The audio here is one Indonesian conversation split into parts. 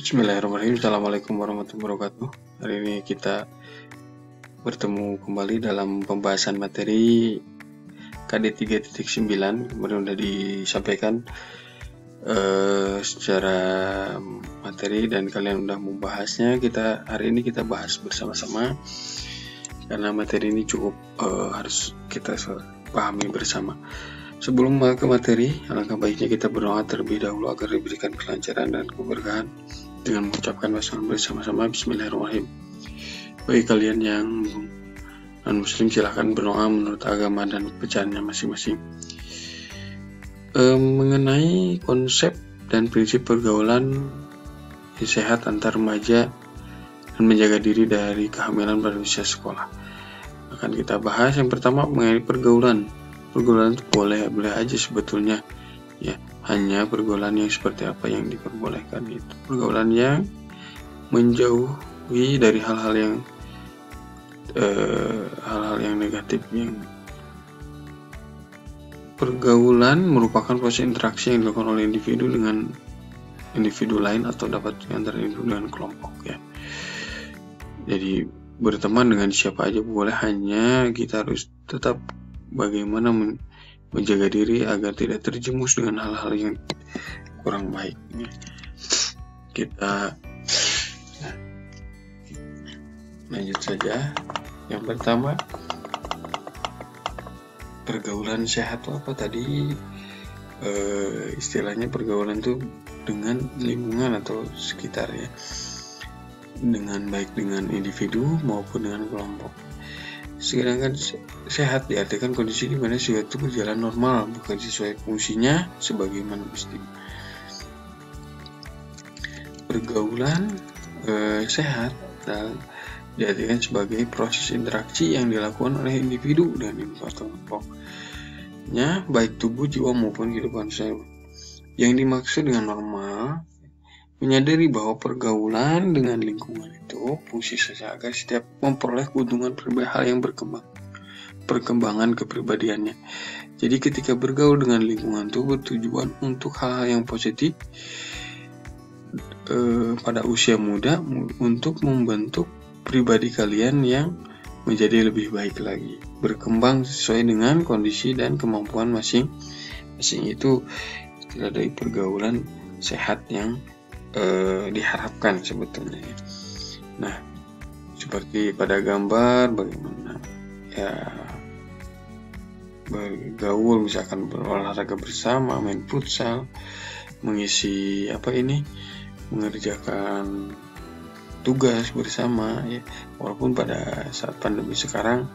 Bismillahirrahmanirrahim. Assalamualaikum warahmatullahi wabarakatuh. Hari ini kita bertemu kembali dalam pembahasan materi KD 3.9. Kemudian sudah disampaikan secara materi dan kalian sudah membahasnya. Hari ini kita bahas bersama-sama karena materi ini cukup harus kita pahami bersama. Sebelum ke materi, alangkah baiknya kita berdoa terlebih dahulu agar diberikan kelancaran dan keberkahan dengan mengucapkan basmalah bersama-sama. Bismillahirrahmanirrahim. Bagi kalian yang non-muslim, silahkan berdoa menurut agama dan kepercayaannya masing-masing. Mengenai konsep dan prinsip pergaulan sehat antar remaja dan menjaga diri dari kehamilan pada usia sekolah, akan kita bahas. Yang pertama mengenai pergaulan. Pergaulan itu boleh aja sebetulnya, ya, hanya pergaulan yang seperti apa yang diperbolehkan. Itu pergaulan yang menjauhi dari hal-hal yang negatif. Yang pergaulan merupakan proses interaksi yang dilakukan oleh individu dengan individu lain atau dapat antara individu dengan kelompok, ya. Jadi berteman dengan siapa aja boleh, hanya kita harus tetap bagaimana menjaga diri agar tidak terjerumus dengan hal-hal yang kurang baik. Kita lanjut saja. Yang pertama, pergaulan sehat itu apa tadi? Istilahnya pergaulan itu dengan lingkungan atau sekitar, ya, dengan baik dengan individu maupun dengan kelompok. Sedangkan sehat diartikan kondisi di mana sesuatu berjalan normal, bukan sesuai fungsinya sebagaimana mesti. Pergaulan sehat diartikan sebagai proses interaksi yang dilakukan oleh individu dan kelompoknya, baik tubuh, jiwa maupun kehidupan sosial. Yang dimaksud dengan normal, menyadari bahwa pergaulan dengan lingkungan itu fungsi saja agar setiap memperoleh keuntungan hal yang perkembangan kepribadiannya. Jadi ketika bergaul dengan lingkungan itu bertujuan untuk hal-hal yang positif pada usia muda untuk membentuk pribadi kalian yang menjadi lebih baik lagi, berkembang sesuai dengan kondisi dan kemampuan masing-masing. Itu istilah dari pergaulan sehat yang diharapkan sebetulnya. Nah, seperti pada gambar bagaimana ya bergaul, misalkan berolahraga bersama, main futsal, mengisi mengerjakan tugas bersama, ya, walaupun pada saat pandemi sekarang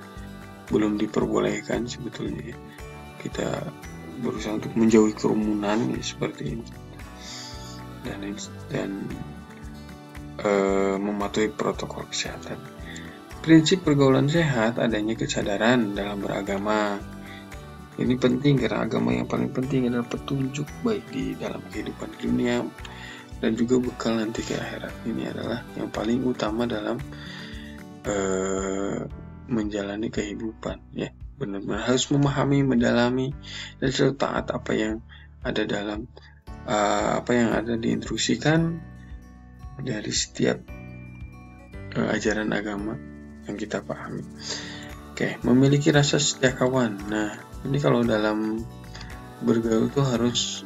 belum diperbolehkan sebetulnya, ya. Kita berusaha untuk menjauhi kerumunan, ya, seperti ini dan mematuhi protokol kesehatan. Prinsip pergaulan sehat adanya kesadaran dalam beragama. Ini penting karena agama yang paling penting adalah petunjuk baik di dalam kehidupan dunia dan juga bekal nanti ke akhirat. Ini adalah yang paling utama dalam menjalani kehidupan, ya. Benar-benar harus memahami, mendalami, dan selalu taat apa yang ada dalam apa yang ada diinstruksikan dari setiap ajaran agama yang kita pahami. Oke, memiliki rasa setia kawan. Nah, ini kalau dalam bergaul itu harus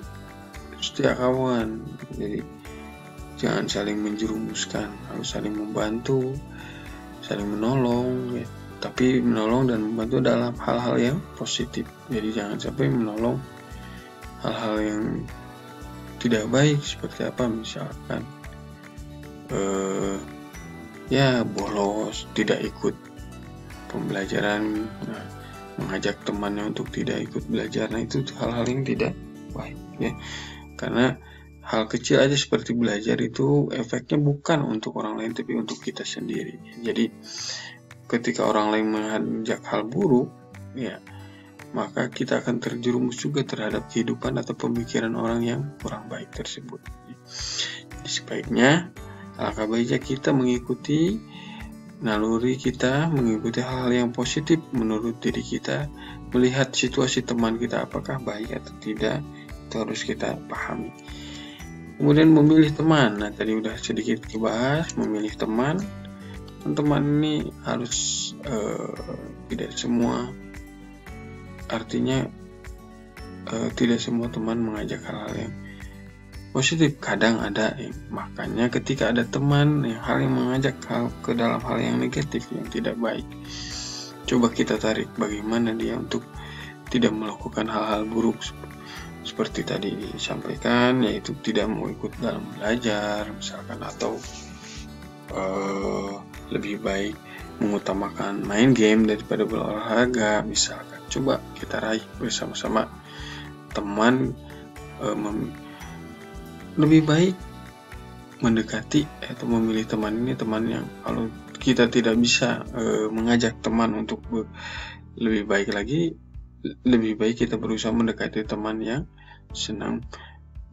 setia kawan. Jadi jangan saling menjerumuskan, harus saling membantu, saling menolong, ya. Tapi menolong dan membantu dalam hal-hal yang positif. Jadi jangan sampai menolong hal-hal yang tidak baik, seperti apa misalkan bolos, tidak ikut pembelajaran, mengajak temannya untuk tidak ikut belajar. Nah, itu hal-hal yang tidak baik, ya. Karena hal kecil aja seperti belajar itu efeknya bukan untuk orang lain tapi untuk kita sendiri. Jadi ketika orang lain mengajak hal buruk, ya, maka kita akan terjerumus juga terhadap kehidupan atau pemikiran orang yang kurang baik tersebut. Jadi sebaiknya alangkah baiknya kita mengikuti naluri kita, mengikuti hal-hal yang positif menurut diri kita, melihat situasi teman kita apakah baik atau tidak, itu harus kita pahami. Kemudian memilih teman. Nah, tadi udah sedikit dibahas memilih teman. Teman ini harus tidak semua, artinya tidak semua teman mengajak hal-hal yang positif. Kadang ada, makanya ketika ada teman yang mengajak ke dalam hal yang negatif, yang tidak baik, coba kita tarik bagaimana dia untuk tidak melakukan hal-hal buruk seperti tadi disampaikan, yaitu tidak mau ikut dalam belajar misalkan, atau lebih baik mengutamakan main game daripada berolahraga misalkan. Coba kita raih bersama-sama teman, lebih baik mendekati atau memilih teman ini, teman yang kalau kita tidak bisa mengajak teman untuk lebih baik lagi, lebih baik kita berusaha mendekati teman yang senang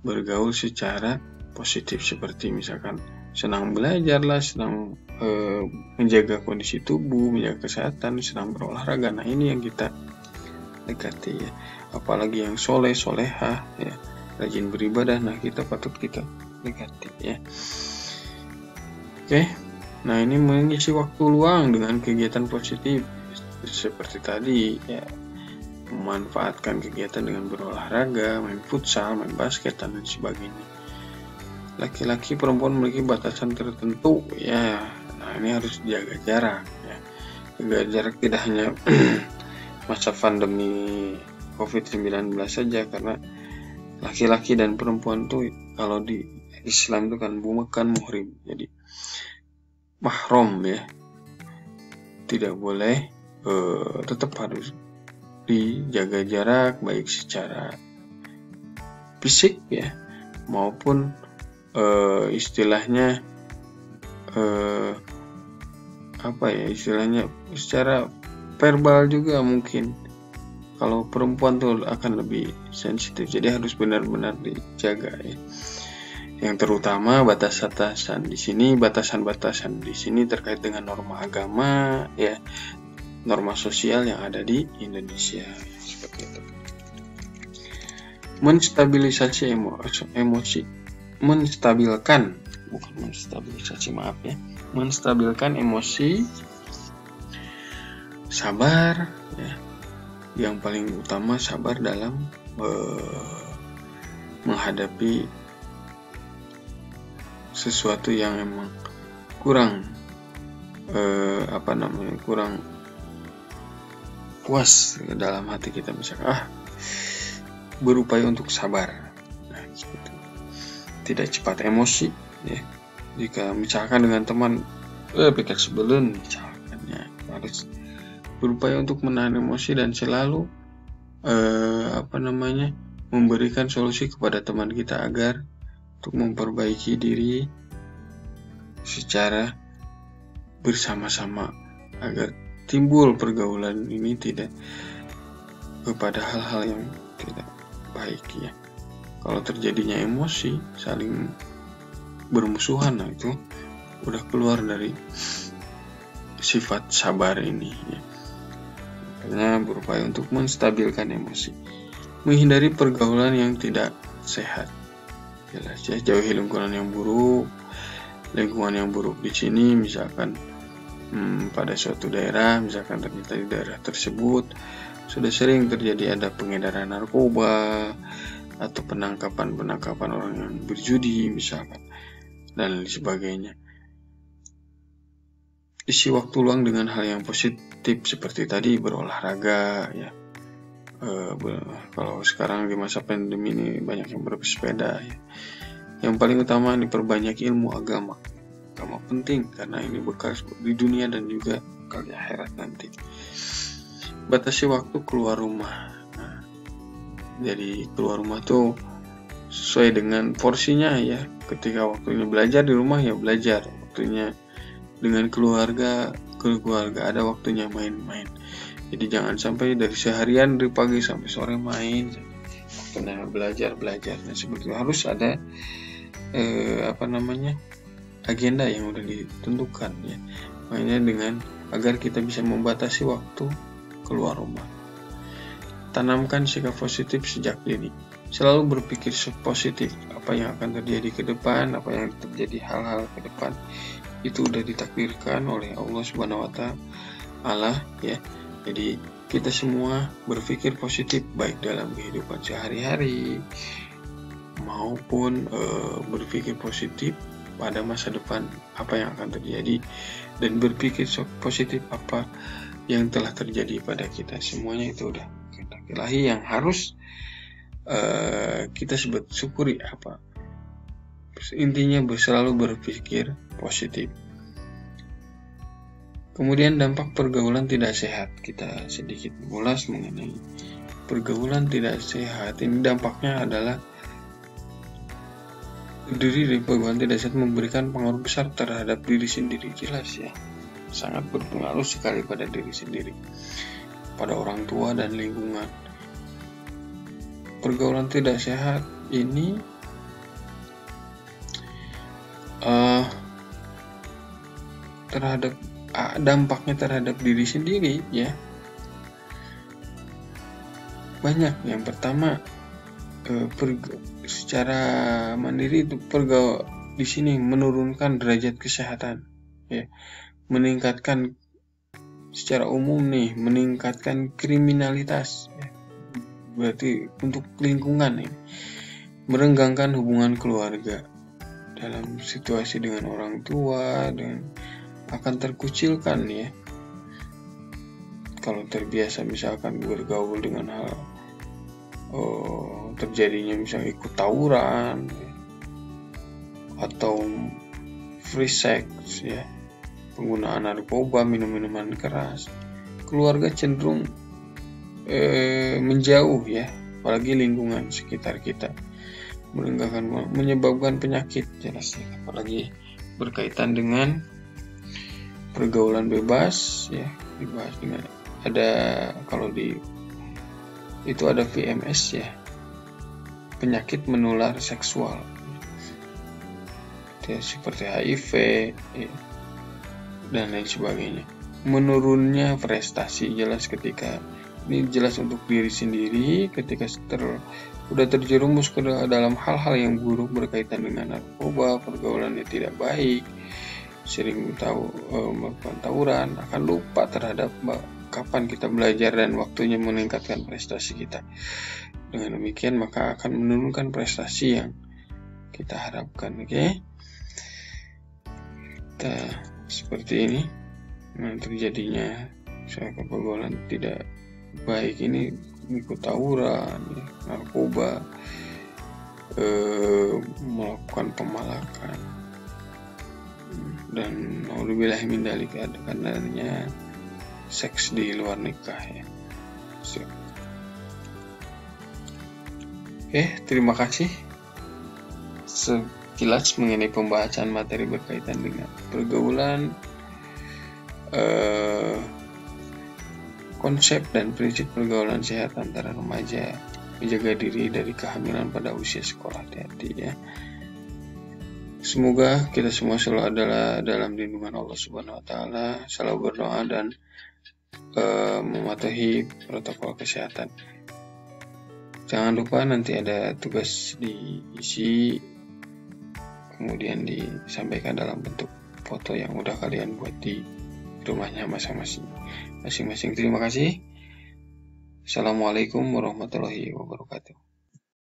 bergaul secara positif, seperti misalkan senang belajar lah, senang menjaga kondisi tubuh, menjaga kesehatan, senang berolahraga. Nah, ini yang kita dekati ya. Apalagi yang solehah ya, rajin beribadah, nah kita patut kita dekati ya. Oke. Nah, ini mengisi waktu luang dengan kegiatan positif seperti tadi ya, memanfaatkan kegiatan dengan berolahraga, main futsal, main basket, dan lain sebagainya. Laki-laki perempuan memiliki batasan tertentu ya. Nah, ini harus jaga jarak ya. Jaga jarak tidak hanya masa pandemi COVID-19 saja, karena laki-laki dan perempuan tuh kalau di Islam itu kan muhrim, jadi mahram ya, tidak boleh, tetap harus dijaga jarak baik secara fisik ya, maupun istilahnya secara verbal juga mungkin. Kalau perempuan tuh akan lebih sensitif, jadi harus benar-benar dijaga ya. Yang terutama batasan di sini terkait dengan norma agama ya, norma sosial yang ada di Indonesia seperti itu. Menstabilisasi menstabilkan emosi, sabar ya. Yang paling utama sabar dalam menghadapi sesuatu yang emang kurang puas dalam hati kita, misalkan berupaya untuk sabar. Nah, seperti itu. Tidak cepat emosi ya. Jika misalkan dengan teman pikir sebelum misalkan ya, harus berupaya untuk menahan emosi dan selalu memberikan solusi kepada teman kita agar untuk memperbaiki diri secara bersama-sama, agar timbul pergaulan ini tidak kepada hal-hal yang tidak baik ya. Kalau terjadinya emosi saling bermusuhan, nah itu udah keluar dari sifat sabar ini ya. Makanya berupaya untuk menstabilkan emosi, menghindari pergaulan yang tidak sehat. Jelas ya, jauhi lingkungan yang buruk. Lingkungan yang buruk di sini misalkan pada suatu daerah, misalkan ternyata di daerah tersebut sudah sering terjadi ada pengedaran narkoba atau penangkapan orang yang berjudi misalkan, dan lain sebagainya. Isi waktu luang dengan hal yang positif seperti tadi berolahraga ya. Kalau sekarang di masa pandemi ini banyak yang bersepeda ya. Yang paling utama diperbanyak ilmu agama. Agama penting karena ini bekal di dunia dan juga bekal di akhirat nanti. Batasi waktu keluar rumah. Nah, jadi keluar rumah tuh sesuai dengan porsinya ya. Ketika waktunya belajar di rumah ya belajar, waktunya dengan keluarga ada waktunya main-main. Jadi jangan sampai dari seharian dari pagi sampai sore main, waktunya belajar. Nah, seperti itu harus ada agenda yang udah ditentukan ya. Makanya dengan agar kita bisa membatasi waktu keluar rumah. Tanamkan sikap positif sejak dini. Selalu berpikir positif apa yang akan terjadi ke depan, apa yang terjadi hal-hal ke depan itu udah ditakdirkan oleh Allah Subhanahu wa Ta'ala ya. Jadi kita semua berpikir positif baik dalam kehidupan sehari-hari maupun berpikir positif pada masa depan apa yang akan terjadi, dan berpikir positif apa yang telah terjadi pada kita. Semuanya itu udah kehendak ilahi yang harus kita syukuri. Apa intinya, selalu berpikir positif. Kemudian dampak pergaulan tidak sehat, kita sedikit mengulas mengenai pergaulan tidak sehat. Ini dampaknya adalah dari pergaulan tidak sehat memberikan pengaruh besar terhadap diri sendiri. Jelas ya, sangat berpengaruh sekali pada diri sendiri, pada orang tua dan lingkungan. Pergaulan tidak sehat ini terhadap dampaknya terhadap diri sendiri ya banyak. Yang pertama, secara mandiri itu di sini menurunkan derajat kesehatan ya, meningkatkan secara umum nih, meningkatkan kriminalitas ya. Berarti untuk lingkungan ini merenggangkan hubungan keluarga dalam situasi dengan orang tua, dan akan terkucilkan ya kalau terbiasa misalkan bergaul dengan hal terjadinya misalnya ikut tawuran ya, atau free sex ya, penggunaan narkoba, minum-minuman keras. Keluarga cenderung menjauh ya, apalagi lingkungan sekitar kita, menyebabkan penyakit jelas ya, apalagi berkaitan dengan pergaulan bebas ya, dibahas dengan ada kalau itu ada PMS ya, penyakit menular seksual ya, seperti HIV ya, dan lain sebagainya. Menurunnya prestasi jelas ketika ini jelas untuk diri sendiri ketika sudah terjerumus ke dalam hal-hal yang buruk berkaitan dengan narkoba, pergaulan yang tidak baik, sering melakukan tawuran, akan lupa terhadap kapan kita belajar dan waktunya meningkatkan prestasi kita. Dengan demikian maka akan menurunkan prestasi yang kita harapkan. Oke? Kita seperti ini, terjadinya misalkan pergaulan tidak baik ini, ikut tawuran, narkoba, melakukan pemalakan, dan naudzubillah min dzalik, adanya seks di luar nikah ya. Oke, terima kasih sekilas mengenai pembahasan materi berkaitan dengan pergaulan, konsep dan prinsip pergaulan sehat antara remaja, menjaga diri dari kehamilan pada usia sekolah. Hati-hati ya. Semoga kita semua selalu adalah dalam lindungan Allah Subhanahu wa Ta'ala, selalu berdoa dan mematuhi protokol kesehatan. Jangan lupa nanti ada tugas diisi, kemudian disampaikan dalam bentuk foto yang udah kalian buat di rumahnya masing-masing. Terima kasih. Assalamualaikum warahmatullahi wabarakatuh.